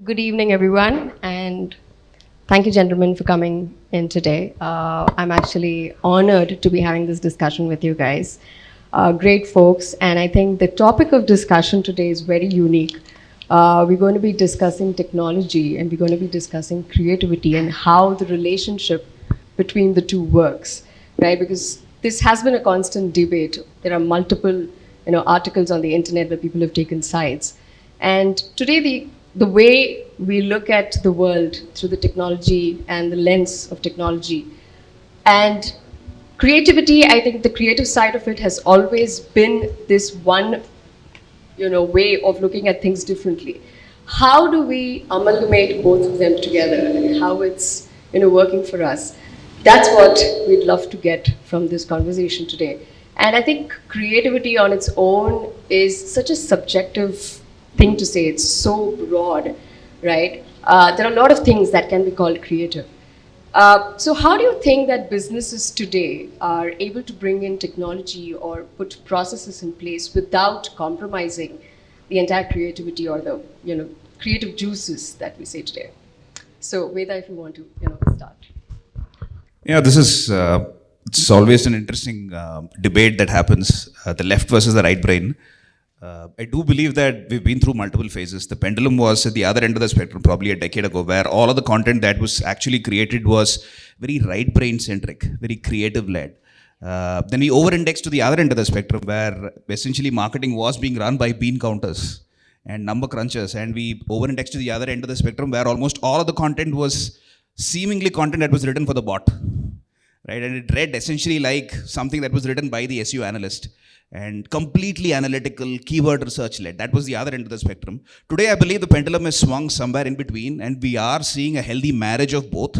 Good evening, everyone, and thank you, gentlemen, for coming in today. I'm actually honored to be having this discussion with you guys. Great folks, and I think the topic of discussion today is very unique. We're going to be discussing technology and we're going to be discussing creativity and how the relationship between the two works, right? Because this has been a constant debate. There are multiple, articles on the internet where people have taken sides. And today, the way we look at the world through the technology and the lens of technology and creativity, I think the creative side of it has always been this one, way of looking at things differently. How do we amalgamate both of them together and how it's, working for us? That's what we'd love to get from this conversation today. And I think creativity on its own is such a subjective thing to say. It's so broad, right? There are a lot of things that can be called creative. So how do you think that businesses today are able to bring in technology or put processes in place without compromising the entire creativity or the, creative juices that we say today? So Veda, if you want to, start. Yeah, this is it's always an interesting debate that happens, the left versus the right brain. I do believe that we've been through multiple phases. The pendulum was at the other end of the spectrum probably a decade ago, where all of the content that was actually created was very right brain centric, very creative led. Then we over-indexed to the other end of the spectrum, where essentially marketing was being run by bean counters and number crunchers, and we over-indexed to the other end of the spectrum, where almost all of the content was seemingly content that was written for the bot, right? And it read essentially like something that was written by the SEO analyst and completely analytical, keyword research led. That was the other end of the spectrum. Today, I believe the pendulum has swung somewhere in between, and we are seeing a healthy marriage of both.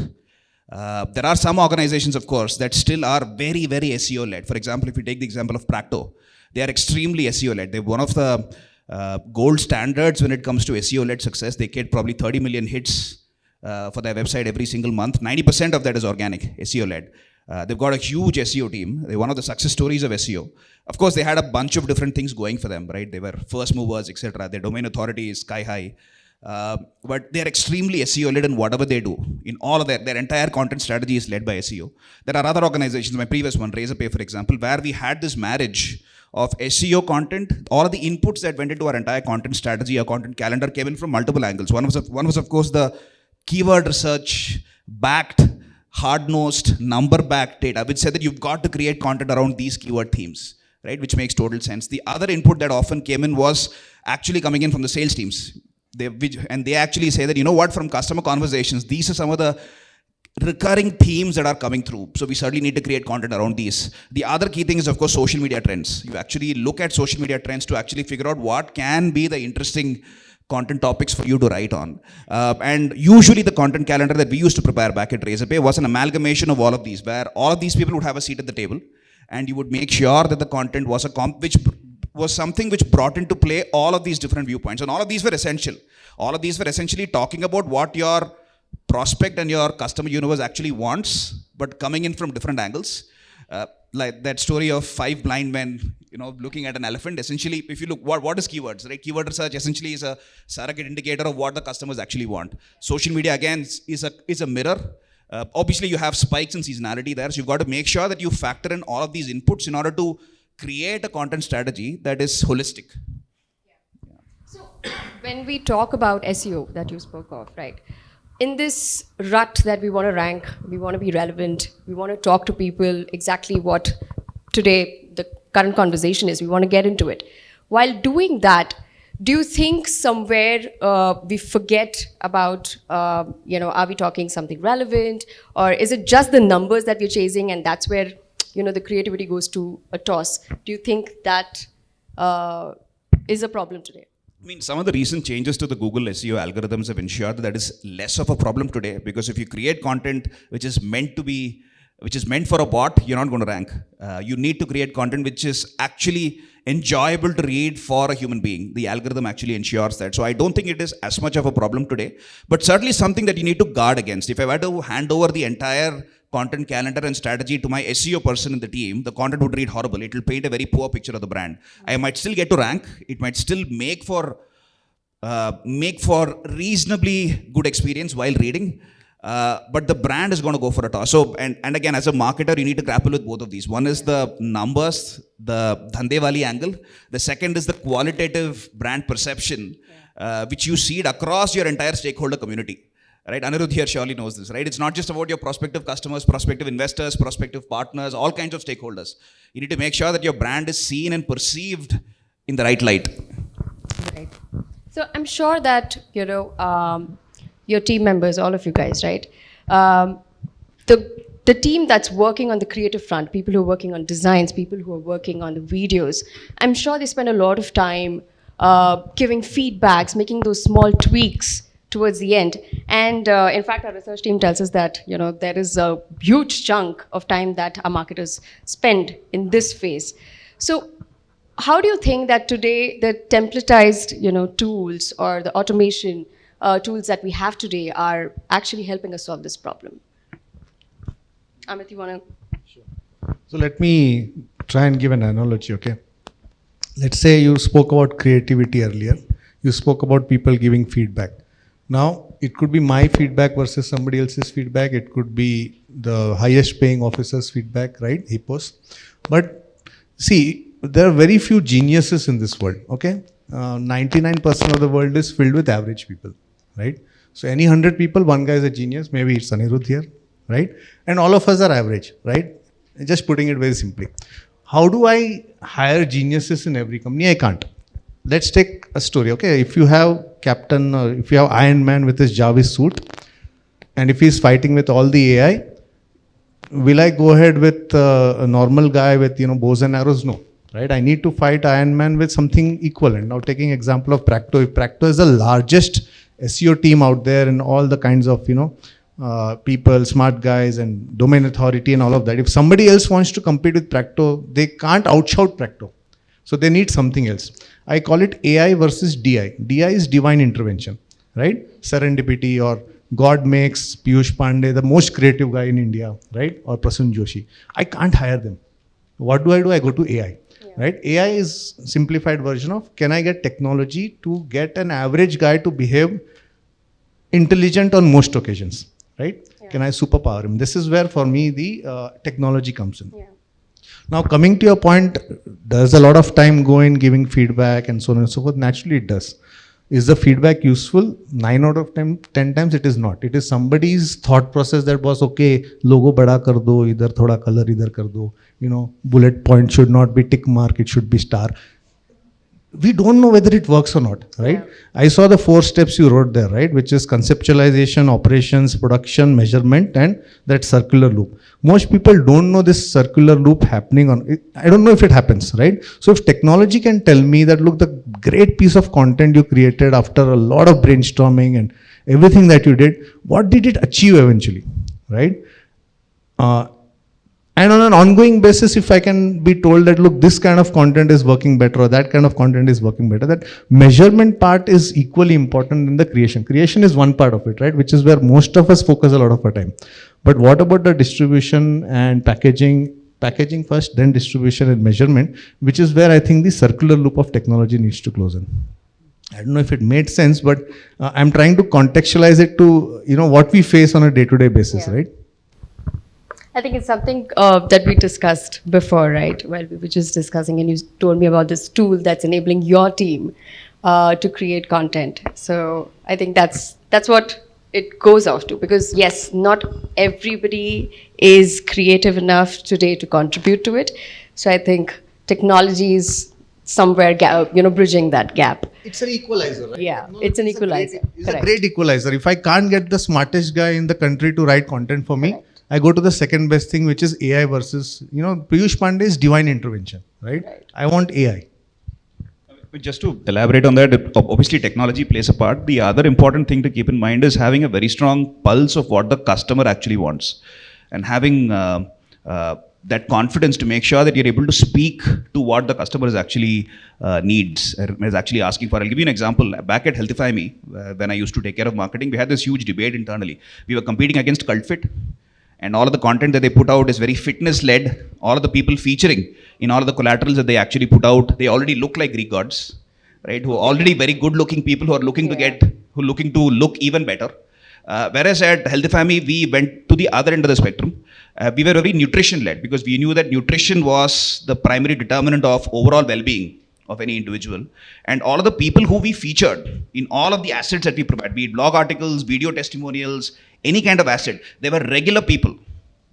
There are some organizations, of course, that still are very, very SEO led. For example, if you take the example of Practo, they are extremely SEO led. They're one of the gold standards when it comes to SEO led success. They get probably 30 million hits for their website every single month. 90% of that is organic, SEO led. They've got a huge SEO team. They're one of the success stories of SEO. Of course, they had a bunch of different things going for them, right? They were first movers, etc. Their domain authority is sky high. But they're extremely SEO led in whatever they do. In all of their entire content strategy is led by SEO. There are other organizations, my previous one, Razorpay, for example, where we had this marriage of SEO content. All of the inputs that went into our entire content strategy, our content calendar came in from multiple angles. One was of course, the keyword research backed, hard-nosed, number-backed data, which said that you've got to create content around these keyword themes, right? Which makes total sense. The other input that often came in was actually coming in from the sales teams. They actually say that, from customer conversations, these are some of the recurring themes that are coming through. So we certainly need to create content around these. The other key thing is, of course, social media trends. You actually look at social media trends to actually figure out what can be the interesting content topics for you to write on. And usually the content calendar that we used to prepare back at Razorpay was an amalgamation of all of these, where all of these people would have a seat at the table, and you would make sure that the content was which was something which brought into play all of these different viewpoints. And all of these were essential. All of these were essentially talking about what your prospect and your customer universe actually wants, but coming in from different angles. Like that story of 5 blind men, looking at an elephant. Essentially, if you look, what is keywords, right? Keyword research essentially is a surrogate indicator of what the customers actually want. Social media, again, is a mirror. Obviously, you have spikes in seasonality there, so you've got to make sure that you factor in all of these inputs in order to create a content strategy that is holistic. Yeah. So when we talk about SEO that you spoke of, right? In this rut that we want to rank, we want to be relevant, we want to talk to people exactly what today the current conversation is, we want to get into it. While doing that, do you think somewhere we forget about, are we talking something relevant, or is it just the numbers that we're chasing and that's where, the creativity goes to a toss? Do you think that is a problem today? I mean, some of the recent changes to the Google SEO algorithms have ensured that is less of a problem today, because if you create content which is meant for a bot, you're not going to rank. You need to create content which is actually enjoyable to read for a human being. The algorithm actually ensures that. So I don't think it is as much of a problem today, but certainly something that you need to guard against. If I were to hand over the entire content calendar and strategy to my SEO person in the team, the content would read horrible. It will paint a very poor picture of the brand. I might still get to rank. It might still make for make for reasonably good experience while reading. But the brand is going to go for a toss. So, and again, as a marketer, you need to grapple with both of these. One is the numbers, the dhande wali angle. The second is the qualitative brand perception, which you seed across your entire stakeholder community. Right? Anirudh here surely knows this, right? It's not just about your prospective customers, prospective investors, prospective partners, all kinds of stakeholders. You need to make sure that your brand is seen and perceived in the right light. Right. So I'm sure that, your team members, all of you guys, right? The team that's working on the creative front, people who are working on designs, people who are working on the videos, I'm sure they spend a lot of time giving feedbacks, making those small tweaks towards the end. And in fact, our research team tells us that, there is a huge chunk of time that our marketers spend in this phase. So how do you think that today the templatized, tools or the automation tools that we have today are actually helping us solve this problem? Amit, you want to? Sure. So let me try and give an analogy, okay? Let's say you spoke about creativity earlier. You spoke about people giving feedback. Now, it could be my feedback versus somebody else's feedback. It could be the highest paying officer's feedback, right? HIPPO's. But see, there are very few geniuses in this world, okay? 99% of the world is filled with average people, right? So any 100 people, one guy is a genius. Maybe it's Anirudh here, right? And all of us are average, right? Just putting it very simply. How do I hire geniuses in every company? I can't. Let's take a story, okay? If you have Captain or if you have Iron Man with his Jarvis suit, and if he's fighting with all the AI, will I go ahead with a normal guy with, bows and arrows? No, right? I need to fight Iron Man with something equivalent. Now, taking example of Practo, if Practo is the largest SEO team out there and all the kinds of, people, smart guys and domain authority and all of that, if somebody else wants to compete with Practo, they can't outshout Practo. So they need something else. I call it AI versus DI. DI is divine intervention, right? Serendipity, or God makes Piyush Pandey the most creative guy in India, right? Or Prasun Joshi. I can't hire them. What do? I go to AI, right? AI is simplified version of, can I get technology to get an average guy to behave intelligent on most occasions, right? Yeah. Can I superpower him? This is where for me the technology comes in. Yeah. Now, coming to your point, does a lot of time go in giving feedback and so on and so forth? Naturally, it does. Is the feedback useful? 9 out of 10 times it is not. It is somebody's thought process that was, okay, logo bada kar do, idhar thoda color idhar kar do, bullet point should not be tick mark, it should be star. We don't know whether it works or not, right? Yeah. I saw the 4 steps you wrote there, right? Which is conceptualization, operations, production, measurement, and that circular loop. Most people don't know this circular loop happening on it. I don't know if it happens, right? So if technology can tell me that, look, the great piece of content you created after a lot of brainstorming and everything that you did, what did it achieve eventually, right? And on an ongoing basis, if I can be told that, look, this kind of content is working better or that kind of content is working better, that measurement part is equally important in the creation. Creation is one part of it, right? Which is where most of us focus a lot of our time. But what about the distribution and packaging? Packaging first, then distribution and measurement, which is where I think the circular loop of technology needs to close in. I don't know if it made sense, but I'm trying to contextualize it to, what we face on a day-to-day basis, right? I think it's something that we discussed before, right? Well, we were just discussing, and you told me about this tool that's enabling your team to create content. So I think that's what it goes off to, because yes, not everybody is creative enough today to contribute to it. So I think technology is somewhere, bridging that gap. It's an equalizer, right? Yeah, it's an equalizer. It's a great equalizer. If I can't get the smartest guy in the country to write content for me, I go to the second best thing, which is AI versus, Piyush Pandey's divine intervention, right? I want AI. Just to elaborate on that, obviously technology plays a part. The other important thing to keep in mind is having a very strong pulse of what the customer actually wants, and having that confidence to make sure that you're able to speak to what the customer is actually needs, is actually asking for. I'll give you an example. Back at Healthify Me, when I used to take care of marketing, we had this huge debate internally. We were competing against CultFit, and all of the content that they put out is very fitness-led. All of the people featuring in all of the collaterals that they actually put out, they already look like Greek gods. right? Who are already very good-looking people who are looking to look even better. Whereas at Healthify, we went to the other end of the spectrum. We were very nutrition-led because we knew that nutrition was the primary determinant of overall well-being of any individual. And all of the people who we featured in all of the assets that we provide, be it blog articles, video testimonials, any kind of asset, they were regular people,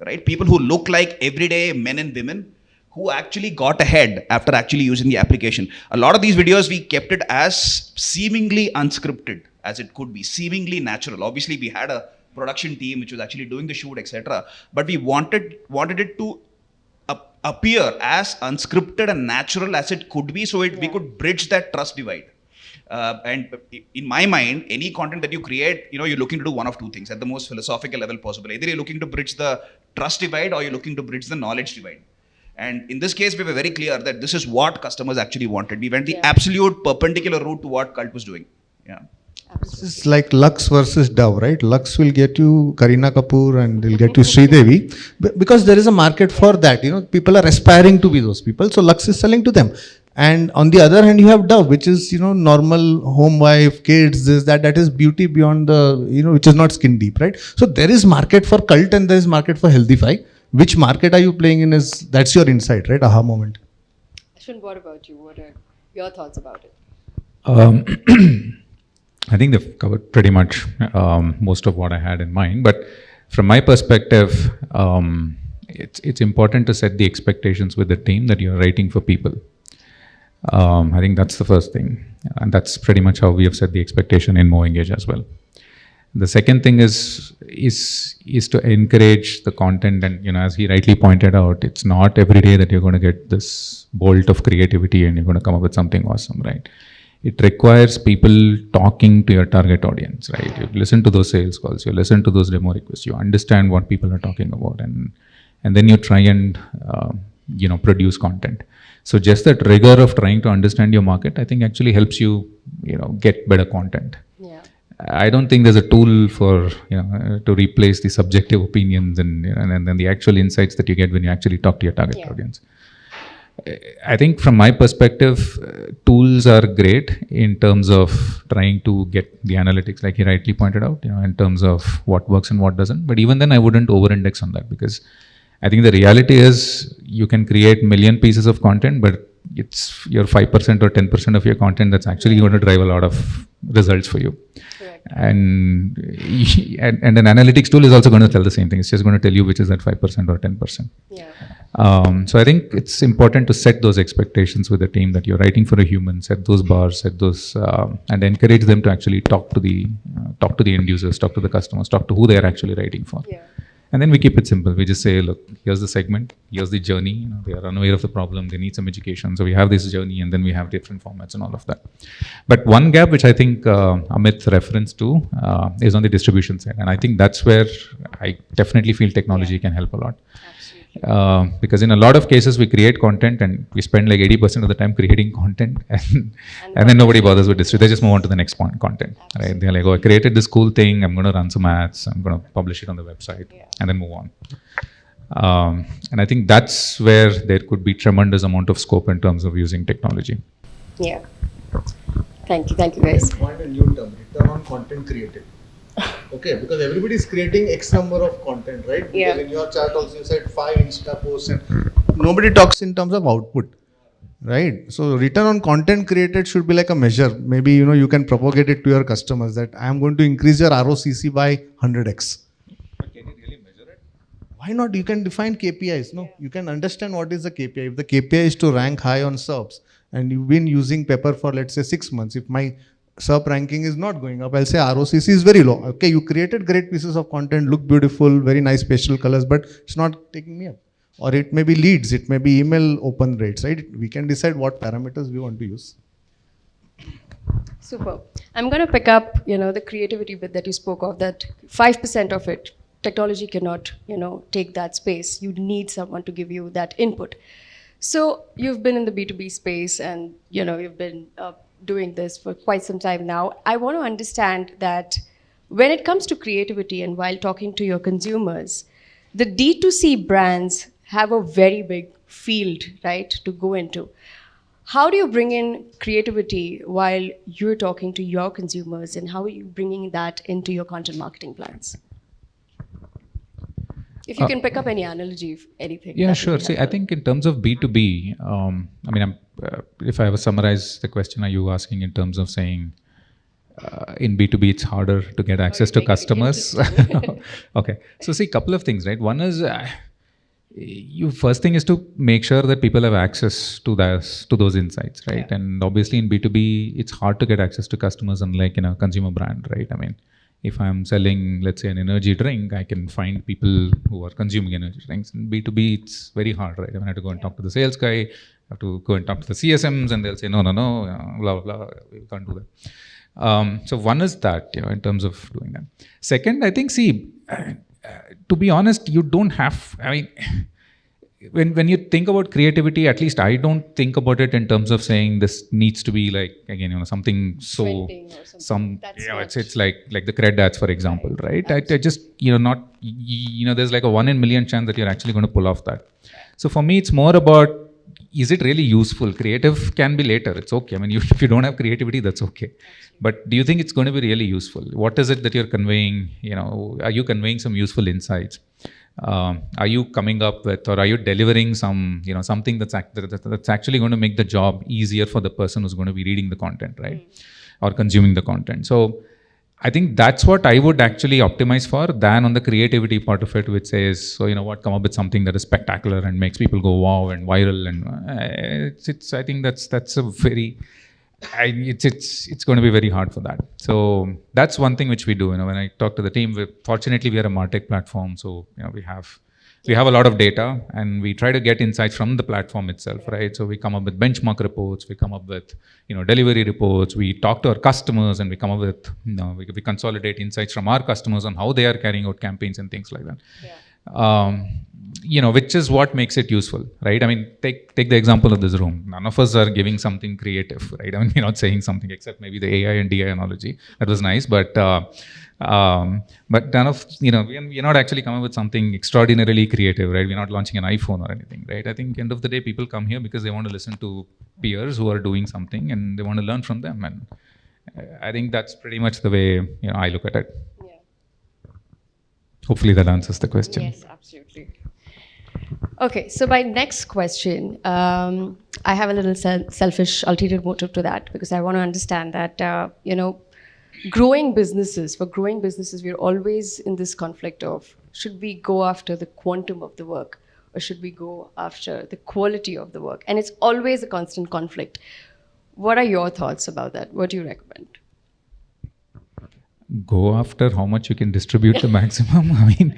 right? People who look like everyday men and women who actually got ahead after actually using the application. A lot of these videos, we kept it as seemingly unscripted as it could be, seemingly natural. Obviously, we had a production team which was actually doing the shoot, etc. But we wanted it to appear as unscripted and natural as it could be, so we could bridge that trust divide. And in my mind, any content that you create, you're looking to do one of two things at the most philosophical level possible. Either you're looking to bridge the trust divide or you're looking to bridge the knowledge divide. And in this case, we were very clear that this is what customers actually wanted. We went the absolute perpendicular route to what Cult was doing. Yeah. This is like Lux versus Dove, right? Lux will get you Kareena Kapoor and they'll get you Sridevi because there is a market for that. People are aspiring to be those people. So Lux is selling to them. And on the other hand, you have Dove, which is, normal home wife, kids, this, that is beauty beyond the, which is not skin deep, right? So there is market for Cult and there is market for Healthify. Which market are you playing in that's your insight, right? Aha moment. Ashwin, what about you? What are your thoughts about it? I think they've covered pretty much most of what I had in mind. But from my perspective, it's important to set the expectations with the team that you're writing for people. I think that's the first thing. And that's pretty much how we have set the expectation in MoEngage as well. The second thing is to encourage the content, and as he rightly pointed out, it's not every day that you're going to get this bolt of creativity and you're going to come up with something awesome, right? It requires people talking to your target audience, right? You listen to those sales calls, you listen to those demo requests, you understand what people are talking about, and then you try and produce content. So just that rigor of trying to understand your market, I think actually helps you get better content. Yeah. I don't think there's a tool for to replace the subjective opinions and then the actual insights that you get when you actually talk to your target audience. I think from my perspective, tools are great in terms of trying to get the analytics, like he rightly pointed out, in terms of what works and what doesn't. But even then, I wouldn't over-index on that, because I think the reality is you can create million pieces of content, but it's your 5% or 10% of your content that's actually going to drive a lot of results for you. Correct. And an analytics tool is also going to tell the same thing. It's just going to tell you which is that 5% or 10%. Yeah. So I think it's important to set those expectations with the team that you're writing for a human, set those bars, set those, and encourage them to actually talk to the end users, talk to the customers, talk to who they're actually writing for. Yeah. And then we keep it simple. We just say, look, here's the segment, here's the journey. They are unaware of the problem, they need some education. So we have this journey, and then we have different formats and all of that. But one gap which I think Amit referenced to is on the distribution side. And I think that's where I definitely feel technology can help a lot. Because in a lot of cases we create content and we spend like 80% of the time creating content and then nobody bothers with distribute. They just move on to the next content. Right? They're like, oh, I created this cool thing, I'm going to run some ads, I'm going to publish it on the website, and then move on. And I think that's where there could be tremendous amount of scope in terms of using technology. Yeah. Thank you guys. Point a new term, return on content created. Okay, because everybody is creating X number of content, right? Because Yeah. in your chart also you said 5 Insta posts, and nobody talks in terms of output, right? So return on content created should be like a measure. Maybe you can propagate it to your customers that I am going to increase your ROCC by 100x. But can you really measure it? Why not? You can define KPIs. No, you can understand what is the KPI. If the KPI is to rank high on SERPs, and you've been using Pepper for let's say 6 months, if my SERP ranking is not going up, I'll say ROCC is very low. Okay, you created great pieces of content, look beautiful, very nice pastel colors, but it's not taking me up. Or it may be leads, it may be email open rates, right? We can decide what parameters we want to use. Super. I'm going to pick up, the creativity bit that you spoke of, that 5% of it, technology cannot, take that space. You need someone to give you that input. So you've been in the B2B space and, you've been doing this for quite some time now. I want to understand that when it comes to creativity and while talking to your consumers, the D2C brands have a very big field, right, to go into. how do you bring in creativity while you're talking to your consumers, and how are you bringing that into your content marketing plans? If you can pick up any analogy, anything. Yeah, that would sure. be See, I helpful. think in terms of B2B, if I have to summarize the question, are you asking in terms of saying in B2B it's harder to get access to make it customers? Okay. So see, couple of things, right? One is first thing is to make sure that people have access to those insights, right? Yeah. And obviously in B2B, it's hard to get access to customers unlike in a consumer brand, right? I mean, if I'm selling, let's say, an energy drink, I can find people who are consuming energy drinks. In B2B, it's very hard, right? I have to go and talk to the sales guy, I have to go and talk to the CSMs, and they'll say, no, blah, blah, blah, we can't do that. So one is that, in terms of doing that. Second, I think, to be honest, you don't have, when you think about creativity, at least I don't think about it in terms of saying this needs to be like, again, something so, Trending or something. That's not- it's like the cred ads, for example, right? I just, not, there's like a 1 in a million chance that you're actually going to pull off that. So for me, it's more about, is it really useful? Creative can be later. It's okay. I mean, if you don't have creativity, that's okay. But do you think it's going to be really useful? What is it that you're conveying? Are you conveying some useful insights? Are you coming up with, or are you delivering some, something that's actually going to make the job easier for the person who's going to be reading the content, right? Or consuming the content. So I think that's what I would actually optimize for than on the creativity part of it, which says, come up with something that is spectacular and makes people go wow and viral. And I think that's a very, it's going to be very hard for that. So that's one thing which we do. When I talk to the team, fortunately we are a MarTech platform, so we have a lot of data, and we try to get insights from the platform itself, right? So we come up with benchmark reports, we come up with delivery reports, we talk to our customers, and we come up with we consolidate insights from our customers on how they are carrying out campaigns and things like that. Which is what makes it useful, right? I mean, take the example of this room. None of us are giving something creative, right? I mean, we're not saying something except maybe the AI and DI analogy. That was nice, but none of, we're not actually coming with something extraordinarily creative, right? We're not launching an iPhone or anything, right? I think end of the day, people come here because they want to listen to peers who are doing something and they want to learn from them. And I think that's pretty much the way, I look at it. Yeah. Hopefully that answers the question. Yes, absolutely. Okay, so my next question, I have a little selfish ulterior motive to that, because I want to understand that, for growing businesses, we're always in this conflict of, should we go after the quantum of the work, or should we go after the quality of the work? And it's always a constant conflict. What are your thoughts about that? What do you recommend? Go after how much you can distribute the maximum. I mean,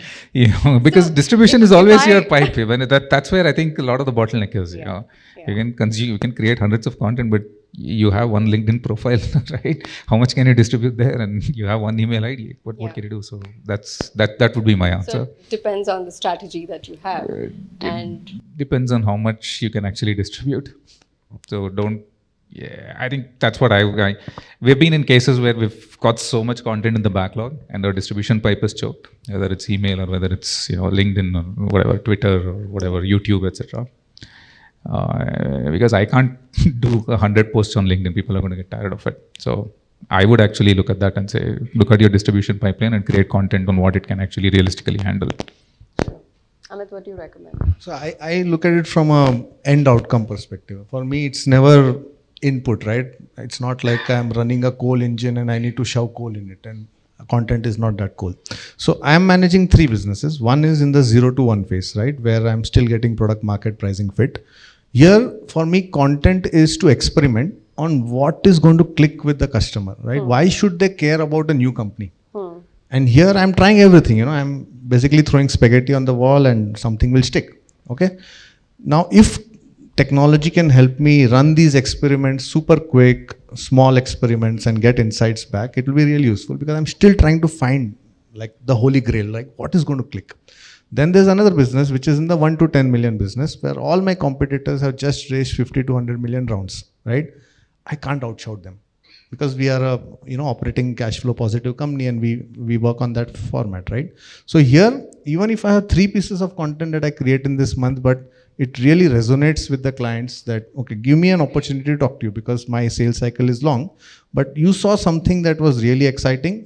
because distribution is always your pipe. That's where I think a lot of the bottleneck is. Yeah. You can consume, you can create hundreds of content, but you have one LinkedIn profile, right? How much can you distribute there? And you have one email ID. What can you do? So that would be my answer. So it depends on the strategy that you have, and depends on how much you can actually distribute. So I think that's what we've been in cases where we've got so much content in the backlog and our distribution pipe is choked, whether it's email or whether it's LinkedIn or whatever, Twitter or whatever, YouTube, etc. Because I can't do 100 posts on LinkedIn. People are going to get tired of it. So I would actually look at that and say, look at your distribution pipeline and create content on what it can actually realistically handle. Amit, what do you recommend? So I look at it from a end outcome perspective. For me, it's never input, right? It's not like I'm running a coal engine and I need to shove coal in it, and content is not that cool. So I'm managing 3 businesses. One is in the 0 to 1 phase, right? Where I'm still getting product market pricing fit. Here, for me, content is to experiment on what is going to click with the customer, right? Why should they care about a new company? And here I'm trying everything, I'm basically throwing spaghetti on the wall and something will stick, okay? Now, if technology can help me run these experiments super quick, small experiments, and get insights back, it will be really useful, because I'm still trying to find like the holy grail, like what is going to click. Then there's another business which is in the 1 to 10 million business, where all my competitors have just raised 50 to 100 million rounds, right? I can't outshout them, because we are a operating cash flow positive company, and we work on that format, right? So here, even if I have 3 pieces of content that I create in this month, but it really resonates with the clients that, okay, give me an opportunity to talk to you because my sales cycle is long, but you saw something that was really exciting.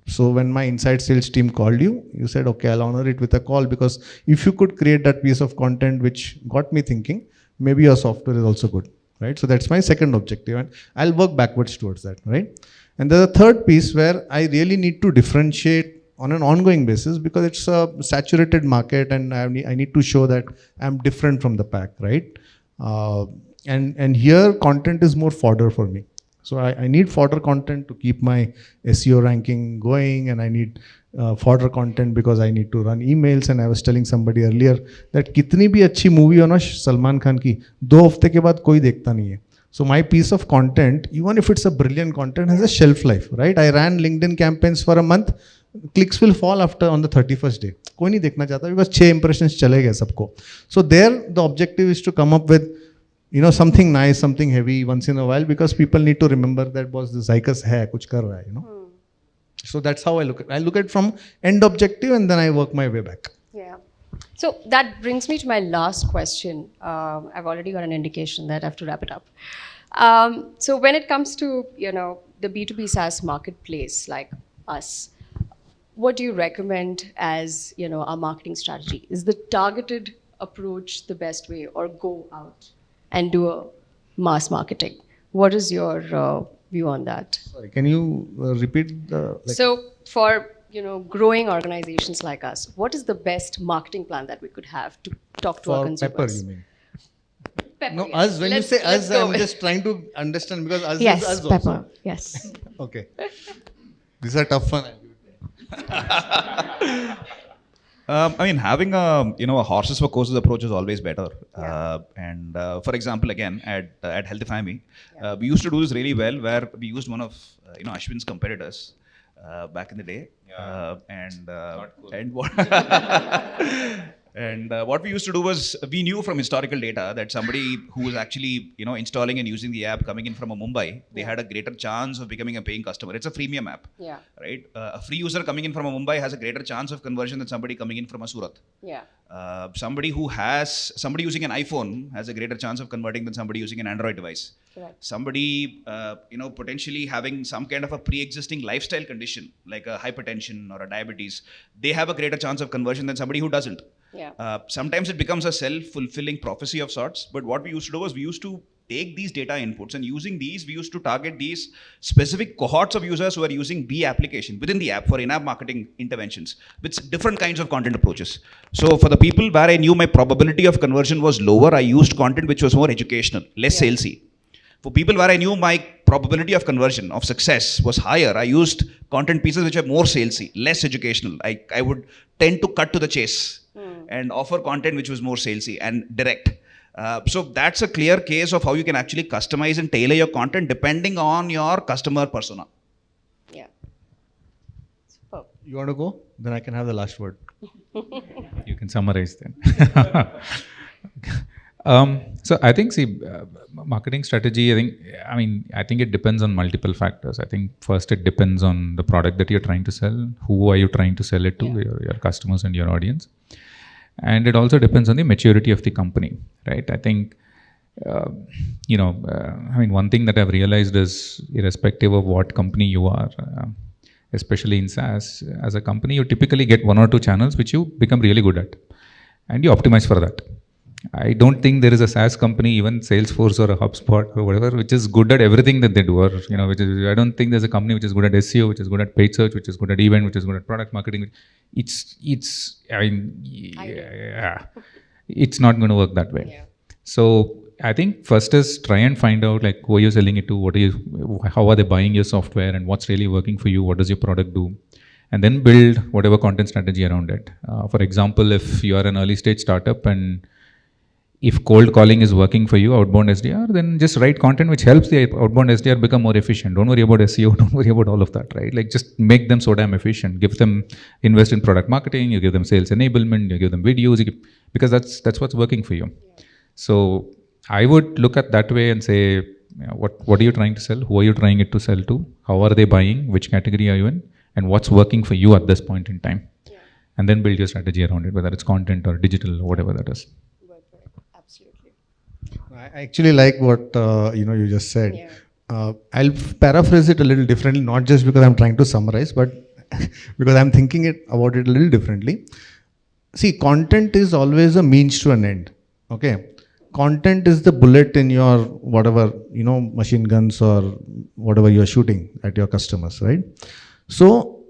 So when my inside sales team called you, you said, okay, I'll honor it with a call, because if you could create that piece of content which got me thinking, maybe your software is also good, right? So that's my second objective, and I'll work backwards towards that, right? And there's a third piece where I really need to differentiate on an ongoing basis, because it's a saturated market and I need to show that I'm different from the pack, right? And here content is more fodder for me. So I need fodder content to keep my SEO ranking going, and I need fodder content because I need to run emails. And I was telling somebody earlier that kitni bhi achhi movie ho na Salman Khan ki, 2 हफ्ते के बाद कोई देखता नहीं है. So my piece of content, even if it's a brilliant content, has a shelf life, right? I ran LinkedIn campaigns for a month. Clicks will fall after on the 31st day. कोई नहीं देखना चाहता because 6 impressions चले गए सबको. So there the objective is to come up with, you know, something nice, something heavy once in a while, because people need to remember that boss, the Zycus hai, kuch kar raha hai, you know. So that's how I look at it. I look at it from end objective and then I work my way back. Yeah. So that brings me to my last question. I've already got an indication that I have to wrap it up. So when it comes to, you know, the B2B SaaS marketplace like us, what do you recommend as, you know, our marketing strategy? Is the targeted approach the best way, or go out and do a mass marketing? What is your view on that? Sorry, can you repeat the... So for, you know, growing organizations like us, what is the best marketing plan that we could have to talk to our consumers? Pepper, you mean? Pepper, No, yes. us, when you say us, I'm just trying to understand, because us yes, is us Pepper, also. yes. Okay. This is a tough one. I mean, having a horses for courses approach is always better. Yeah. For example, again at Healthify Me, we used to do this really well, where we used one of Ashwin's competitors back in the day, and what and what we used to do was, we knew from historical data that somebody who was actually installing and using the app coming in from Mumbai, they had a greater chance of becoming a paying customer. It's a freemium app, Yeah. right? A free user coming in from Mumbai has a greater chance of conversion than somebody coming in from a Surat. Yeah. Somebody using an iPhone has a greater chance of converting than somebody using an Android device. Correct. Somebody potentially having some kind of a pre-existing lifestyle condition like a hypertension or a diabetes, they have a greater chance of conversion than somebody who doesn't. Yeah. Sometimes it becomes a self-fulfilling prophecy of sorts, but what we used to do was, we used to take these data inputs, and using these, we used to target these specific cohorts of users who are using B application within the app for in-app marketing interventions with different kinds of content approaches. So for the people where I knew my probability of conversion was lower, I used content which was more educational, less salesy. For people where I knew my probability of conversion, of success was higher, I used content pieces which are more salesy, less educational. I would tend to cut to the chase and offer content which was more salesy and direct. So that's a clear case of how you can actually customize and tailor your content depending on your customer persona. Yeah. Superb. You want to go? Then I can have the last word. You can summarize then. So I think, marketing strategy, I think it depends on multiple factors. I think first it depends on the product that you're trying to sell. Who are you trying to sell it to? Your customers and your audience. And it also depends on the maturity of the company, right? I think, one thing that I've realized is, irrespective of what company you are, especially in SaaS, as a company, you typically get 1 or 2 channels which you become really good at, and you optimize for that. I don't think there is a SaaS company, even Salesforce or a HubSpot or whatever, which is good at everything that they do. Or, I don't think there's a company which is good at SEO, which is good at paid search, which is good at event, which is good at product marketing. It's not going to work that way. Yeah. So I think first is try and find out, like, who are you selling it to, how are they buying your software, and what's really working for you, what does your product do, and then build whatever content strategy around it. For example, if you are an early stage startup and if cold calling is working for you, outbound SDR, then just write content which helps the outbound SDR become more efficient. Don't worry about SEO, don't worry about all of that, right? Like, just make them so damn efficient. Invest in product marketing, you give them sales enablement, you give them videos, because that's what's working for you. So I would look at that way and say, what are you trying to sell? Who are you trying it to sell to? How are they buying? Which category are you in? And what's working for you at this point in time? Yeah. And then build your strategy around it, whether it's content or digital or whatever that is. I actually like what you just said. Yeah. I'll paraphrase it a little differently, not just because I'm trying to summarize, but because I'm thinking about it a little differently. See, content is always a means to an end. Okay, content is the bullet in your whatever machine guns or whatever you're shooting at your customers, right? So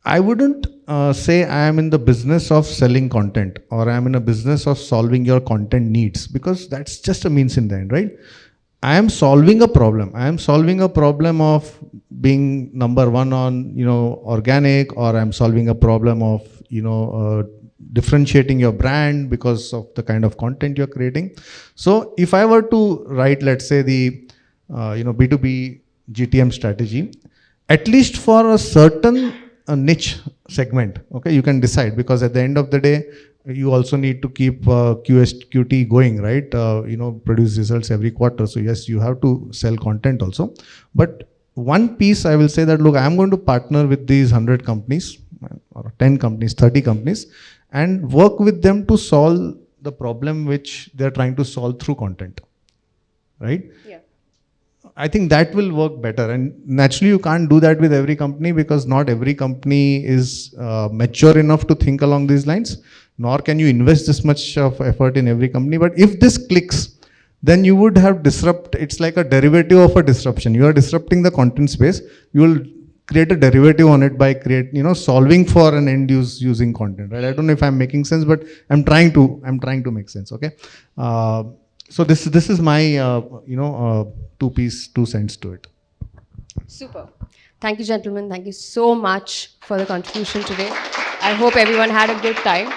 I wouldn't say I am in the business of selling content or I am in a business of solving your content needs, because that's just a means in the end, right? I am solving a problem. I am solving a problem of being number one on organic, or I'm solving a problem of differentiating your brand because of the kind of content you're creating. So if I were to write, let's say, the B2B GTM strategy, at least for a certain niche segment, okay, you can decide, because at the end of the day, you also need to keep QT going, right? Produce results every quarter. So yes, you have to sell content also. But one piece I will say that, look, I'm going to partner with these 100 companies or 10 companies, 30 companies, and work with them to solve the problem which they're trying to solve through content, right? Yeah. I think that will work better. And naturally, you can't do that with every company, because not every company is mature enough to think along these lines, nor can you invest this much of effort in every company. But if this clicks, then you would have it's like a derivative of a disruption. You are disrupting the content space. You will create a derivative on it by solving for an end use using content, right? I don't know if I'm making sense, but I'm trying to make sense. Okay. So this is my 2 cents to it. Super. Thank you, gentlemen. Thank you so much for the contribution today. I hope everyone had a good time.